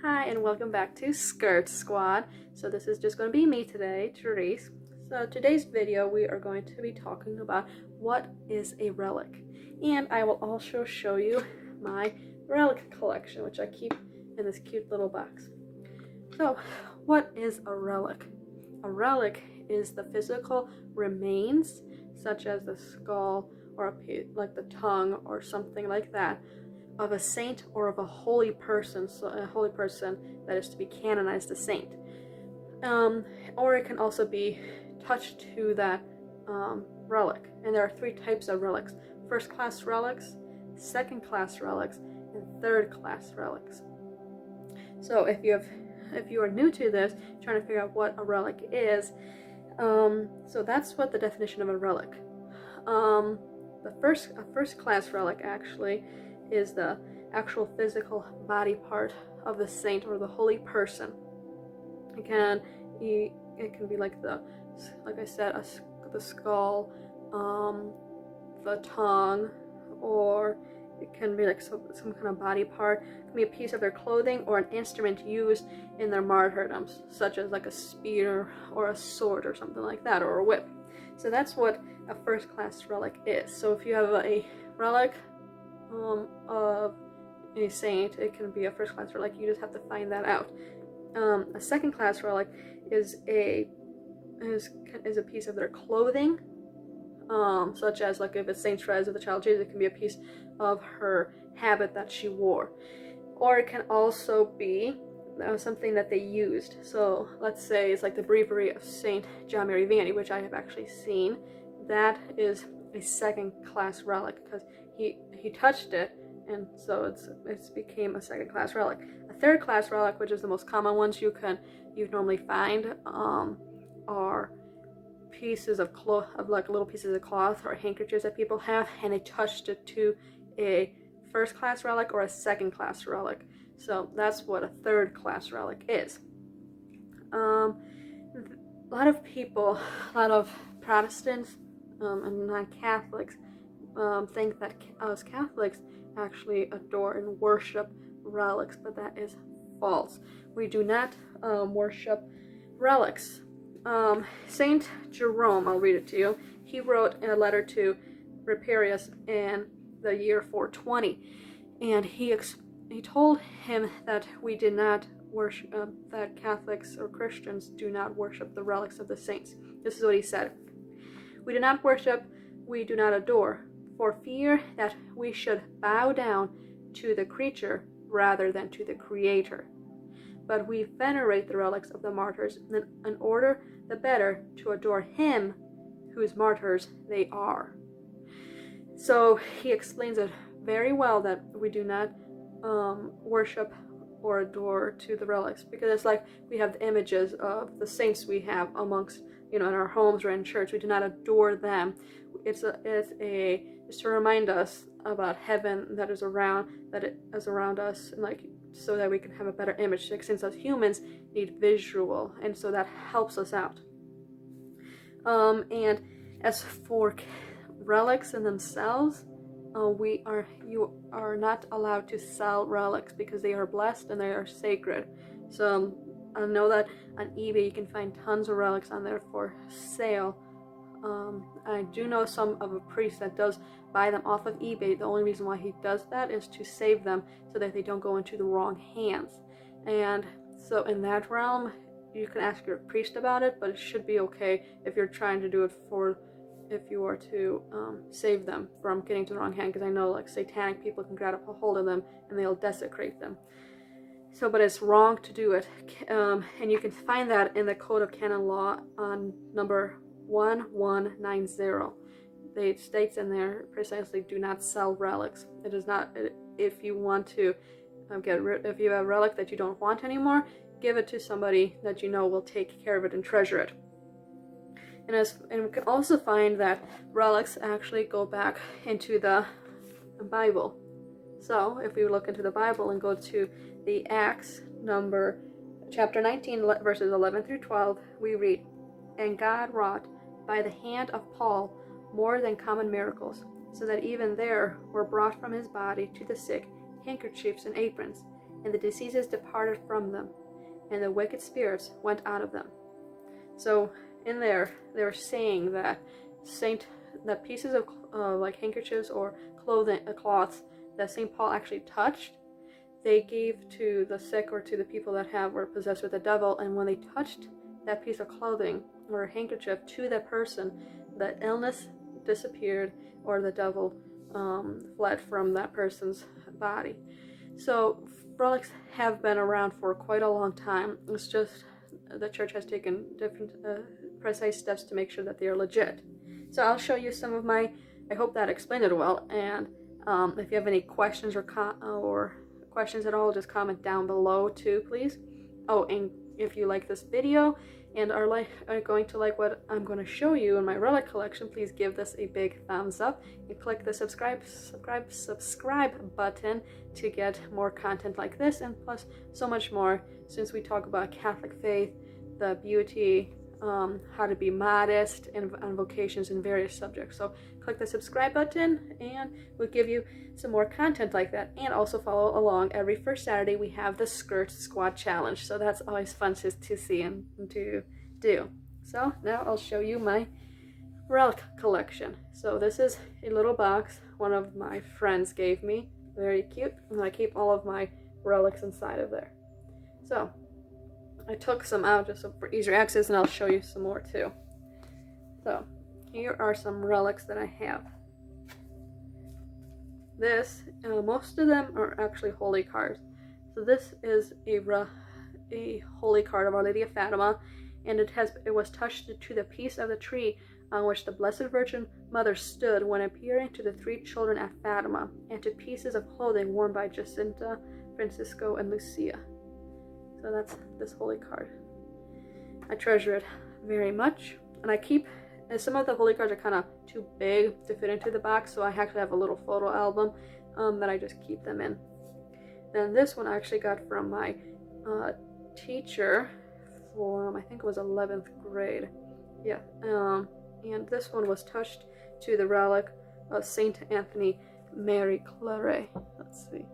Hi, and welcome back to Skirt Squad. So this is just going to be me today, Therese. So today's video we are going to be talking about what is a relic. And I will also show you my relic collection, which I keep in this cute little box. So what is a relic? A relic is the physical remains, such as the skull or a piece, like the tongue or something like that, of a saint or of a holy person, so a holy person that is to be canonized a saint. Or it can also be touched to that relic. And there are three types of relics: first class relics, second class relics, and third class relics. So if you are new to this, trying to figure out what a relic is, so that's what the definition of a relic. A first class relic actually is the actual physical body part of the saint or the holy person. It can be like I said, the skull, the tongue, or it can be like some kind of body part. It can be a piece of their clothing or an instrument used in their martyrdoms, such as like a spear or a sword or something like that, or a whip. So that's what a first class relic is. So if you have a relic of a saint, it can be a first class relic. You just have to find that out. A second class relic is a piece of their clothing, such as like if it's Saint Therese of the Child Jesus, it can be a piece of her habit that she wore, or it can also be something that they used. So let's say it's like the breviary of Saint John Mary Vianney, which I have actually seen. That is a second class relic because he touched it, and so it's became a second class relic. A third class relic, which is the most common ones you normally find, are pieces of cloth, like little pieces of cloth or handkerchiefs that people have, and they touched it to a first class relic or a second class relic. So that's what a third class relic is. A lot of people, a lot of Protestants and non-Catholics think that us Catholics actually adore and worship relics, but that is false. We do not worship relics. Saint Jerome, I'll read it to you. He wrote a letter to Reparius in the year 420, and he told him that we did not worship, that Catholics or Christians do not worship the relics of the saints. This is what he said: "We do not worship, we do not adore, for fear that we should bow down to the creature rather than to the Creator. But we venerate the relics of the martyrs in order the better to adore Him whose martyrs they are." So he explains it very well that we do not worship or adore to the relics, because it's like we have the images of the saints we have amongst, in our homes or in church. We do not adore them. It's to remind us about heaven that is around us, and like so that we can have a better image. Since us humans need visual, and so that helps us out. And as for relics in themselves, you are not allowed to sell relics because they are blessed and they are sacred. So I know that on eBay you can find tons of relics on there for sale. I do know some of a priest that does buy them off of eBay. The only reason why he does that is to save them so that they don't go into the wrong hands. And so in that realm, you can ask your priest about it, but it should be okay if you're trying to do it if you are to save them from getting to the wrong hand, because I know like satanic people can grab a hold of them and they'll desecrate them. So, but it's wrong to do it, and you can find that in the Code of Canon Law on number 1190. It states in there precisely, do not sell relics. It is not, if you want to if you have a relic that you don't want anymore, give it to somebody that you know will take care of it and treasure it. And we can also find that relics actually go back into the Bible. So if we look into the Bible and go to the Acts chapter 19, verses 11 through 12, we read, "And God wrought by the hand of Paul more than common miracles, so that even there were brought from his body to the sick handkerchiefs and aprons, and the diseases departed from them, and the wicked spirits went out of them. So in there, they were saying that that pieces of like handkerchiefs or cloths that St. Paul actually touched, they gave to the sick or to the people that were possessed with the devil, and when they touched that piece of clothing or handkerchief to that person, the illness disappeared or the devil fled from that person's body. So relics have been around for quite a long time. It's just the church has taken different precise steps to make sure that they are legit. So I'll show you some of my, I hope that explained it well, and if you have any questions or questions at all, just comment down below too, please. Oh, and if you like this video and are going to like what I'm going to show you in my relic collection, please give this a big thumbs up and click the subscribe button to get more content like this, and plus so much more, since we talk about Catholic faith, the beauty, how to be modest, and vocations in various subjects. So click the subscribe button and we'll give you some more content like that. And also follow along. Every first Saturday we have the Skirt Squad Challenge, so that's always fun to see and to do. So now I'll show you my relic collection. So this is a little box one of my friends gave me, very cute, and I keep all of my relics inside of there. So I took some out just for easier access, and I'll show you some more too. So here are some relics that I have. This, most of them are actually holy cards. So this is a holy card of Our Lady of Fatima, and it was touched to the piece of the tree on which the Blessed Virgin Mother stood when appearing to the 3 children at Fatima, and to pieces of clothing worn by Jacinta, Francisco, and Lucia. So that's this holy card. I treasure it very much, and I keep, and some of the holy cards are kind of too big to fit into the box, so I actually have a little photo album that I just keep them in. Then this one I actually got from my teacher from, I think it was 11th grade. Yeah, and this one was touched to the relic of Saint Anthony Mary Claret. Let's see,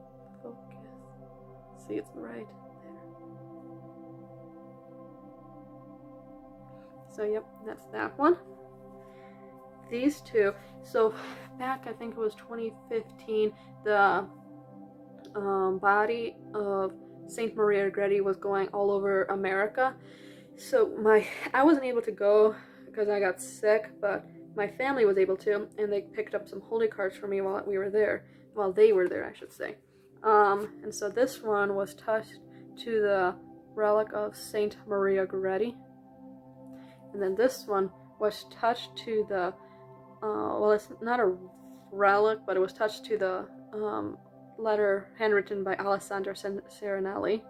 focus. See, it's right. So yep, that's that one. These two, so back I think it was 2015, the body of Saint Maria Goretti was going all over America. So I wasn't able to go because I got sick, but my family was able to, and they picked up some holy cards for me while they were there, I should say. And so this one was touched to the relic of Saint Maria Goretti. And then this one was touched to the, well, it's not a relic, but it was touched to the letter handwritten by Alessandro Serenelli.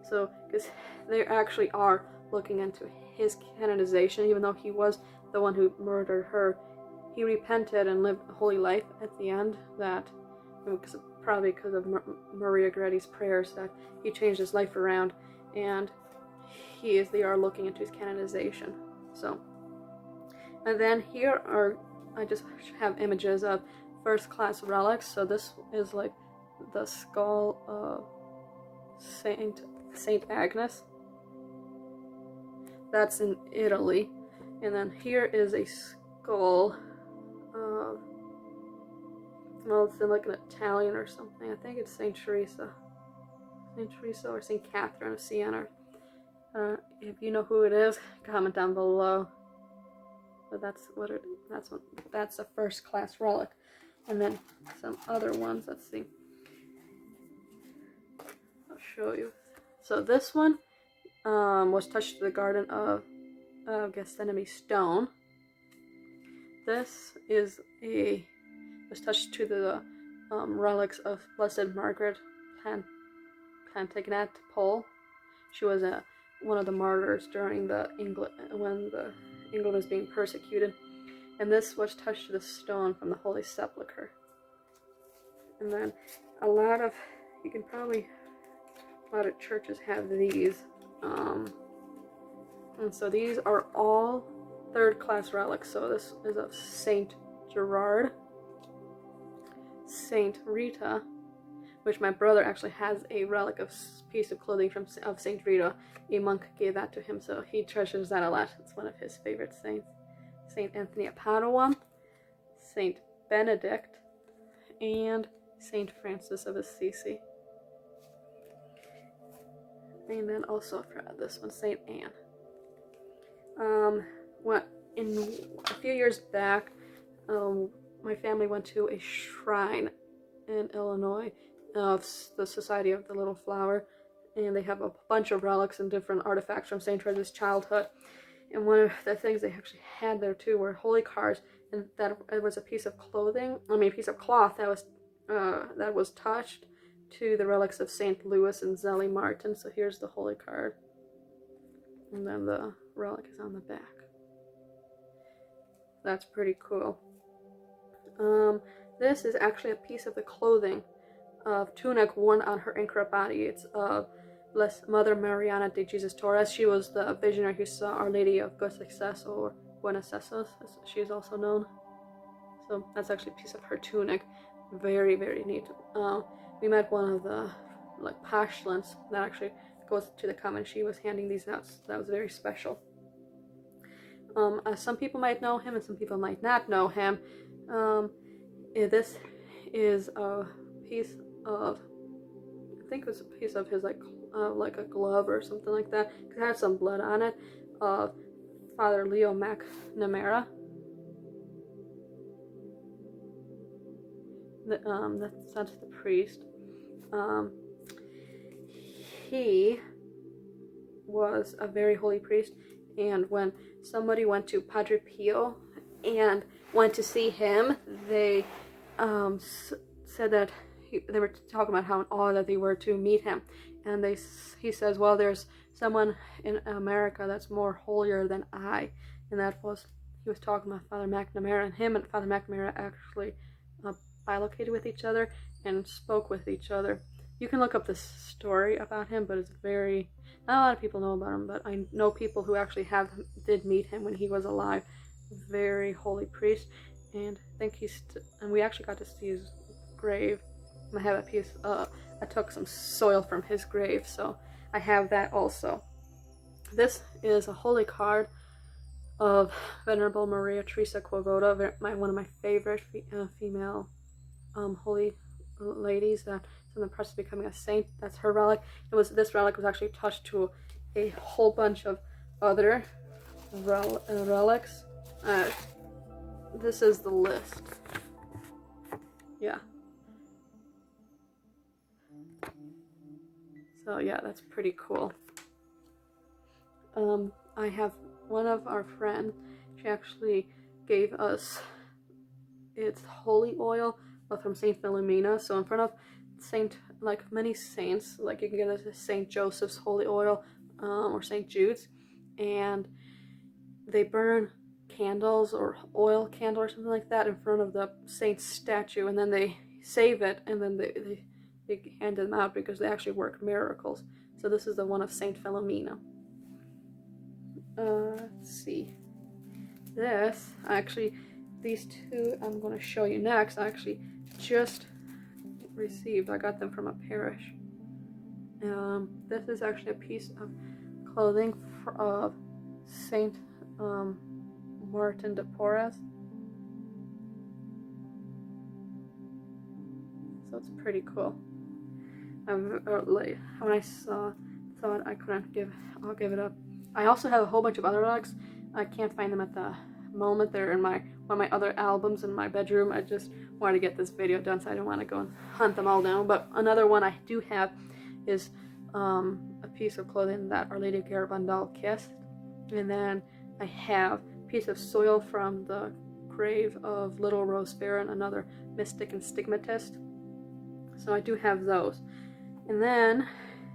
So, because they actually are looking into his canonization, even though he was the one who murdered her. He repented and lived a holy life at the end, that, probably because of Maria Goretti's prayers, that he changed his life around, and they are looking into his canonization. So, and then here are, I just have images of first class relics. So this is like the skull of Saint Agnes. That's in Italy. And then here is a skull of, well, it's in like an Italian or something. I think it's Saint Teresa. Saint Teresa or Saint Catherine of Siena. If you know who it is, comment down below. But that's a first class relic. And then some other ones, let's see. I'll show you. So this one was touched to the Garden of Gethsemane stone. This was touched to the relics of Blessed Margaret Plantagenet-Pole. She was one of the martyrs during when England was being persecuted. And this was touched to the stone from the Holy Sepulchre. And then a lot of churches have these. And so these are all third class relics. So this is of Saint Gerard, Saint Rita, which my brother actually has a relic of piece of clothing of Saint Rita. A monk gave that to him, so he treasures that a lot. It's one of his favorite saints. Saint Anthony of Padua, Saint Benedict, and Saint Francis of Assisi. And then also for this one, Saint Anne. A few years back, my family went to a shrine in Illinois of the Society of the Little Flower, and they have a bunch of relics and different artifacts from Saint Therese's childhood. And one of the things they actually had there too were holy cards, and that it was a piece of clothing, a piece of cloth that was touched to the relics of Saint Louis and Zélie Martin. So here's the holy card, and then the relic is on the back. That's pretty cool. This is actually a piece of the clothing of tunic worn on her incorrupt body. It's Blessed Mother Mariana de Jesus Torres. She was the visionary who saw Our Lady of Good Success, or Buenos Sucesos, as she is also known. So that's actually a piece of her tunic. Very, very neat. We met one of the pashlins that actually goes to the convent. She was handing these out. So that was very special. Some people might know him and some people might not know him. This is a piece of, I think it was a piece of his like a glove or something like that. It had some blood on it. Father Leo McNamara. That's the priest. He was a very holy priest, and when somebody went to Padre Pio and went to see him, they said that they were talking about how in awe that they were to meet him, and he says, well, there's someone in America that's more holier than I, and he was talking about Father McNamara, and him and Father McNamara actually bilocated with each other and spoke with each other. You can look up this story about him, but it's very, not a lot of people know about him, but I know people who actually did meet him when he was alive. Very holy priest, and I think and we actually got to see his grave. I have a piece, I took some soil from his grave, so I have that also. This is a holy card of Venerable Maria Teresa Quavoda, one of my favorite female holy ladies that's in the process of becoming a saint. That's her relic. This relic was actually touched to a whole bunch of other relics. This is the list. Yeah. So yeah, that's pretty cool. I have one of our friends, she actually gave us its holy oil from Saint Philomena. So in front of many saints, you can get a Saint Joseph's holy oil or Saint Jude's, and they burn candles or oil candle or something like that in front of the saint's statue, and then they save it, and then they hand them out because they actually work miracles. So this is the one of Saint Philomena. Let's see. These two I'm going to show you next. I actually just received. I got them from a parish. This is actually a piece of clothing of Saint Martin de Porres. So it's pretty cool. When I saw it, I couldn't I'll give it up. I also have a whole bunch of other relics. I can't find them at the moment. They're in one of my other albums in my bedroom. I just wanted to get this video done, so I didn't want to go and hunt them all down. But another one I do have is a piece of clothing that Our Lady of Garabandal kissed, and then I have a piece of soil from the grave of Little Rose Farron, another mystic and stigmatist. So I do have those. And then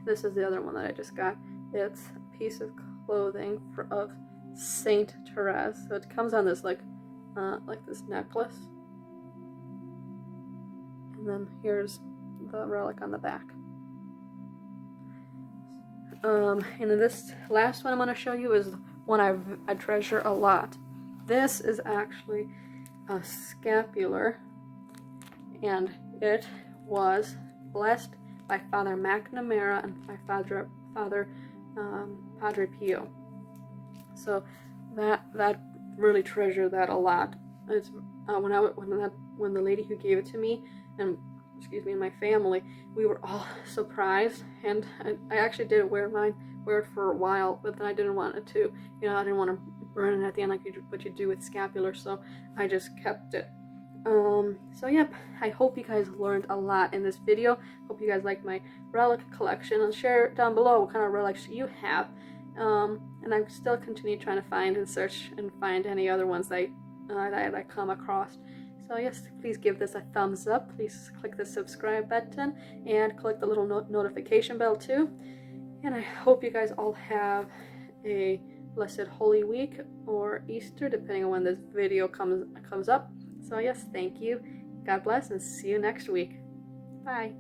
this is the other one that I just got. It's a piece of clothing of Saint Therese. So it comes on this like this necklace, and then here's the relic on the back. And then this last one I'm going to show you is one I treasure a lot. This is actually a scapular, and it was blessed by Father McNamara and by Father Padre Pio. So that really treasure that a lot. It's when the lady who gave it to me and my family, we were all surprised, and I actually did wear it for a while, but then I didn't want it to, I didn't want to burn it at the end like what you do with Scapular, so I just kept it. So yep, I hope you guys learned a lot in this video. Hope you guys liked my relic collection, and share down below what kind of relics you have. And I'm still continue trying to find and search and find any other ones that I come across. So yes, please give this a thumbs up. Please click the subscribe button and click the little notification bell too. And I hope you guys all have a blessed Holy Week or Easter, depending on when this video comes up. So yes, thank you. God bless, and see you next week. Bye.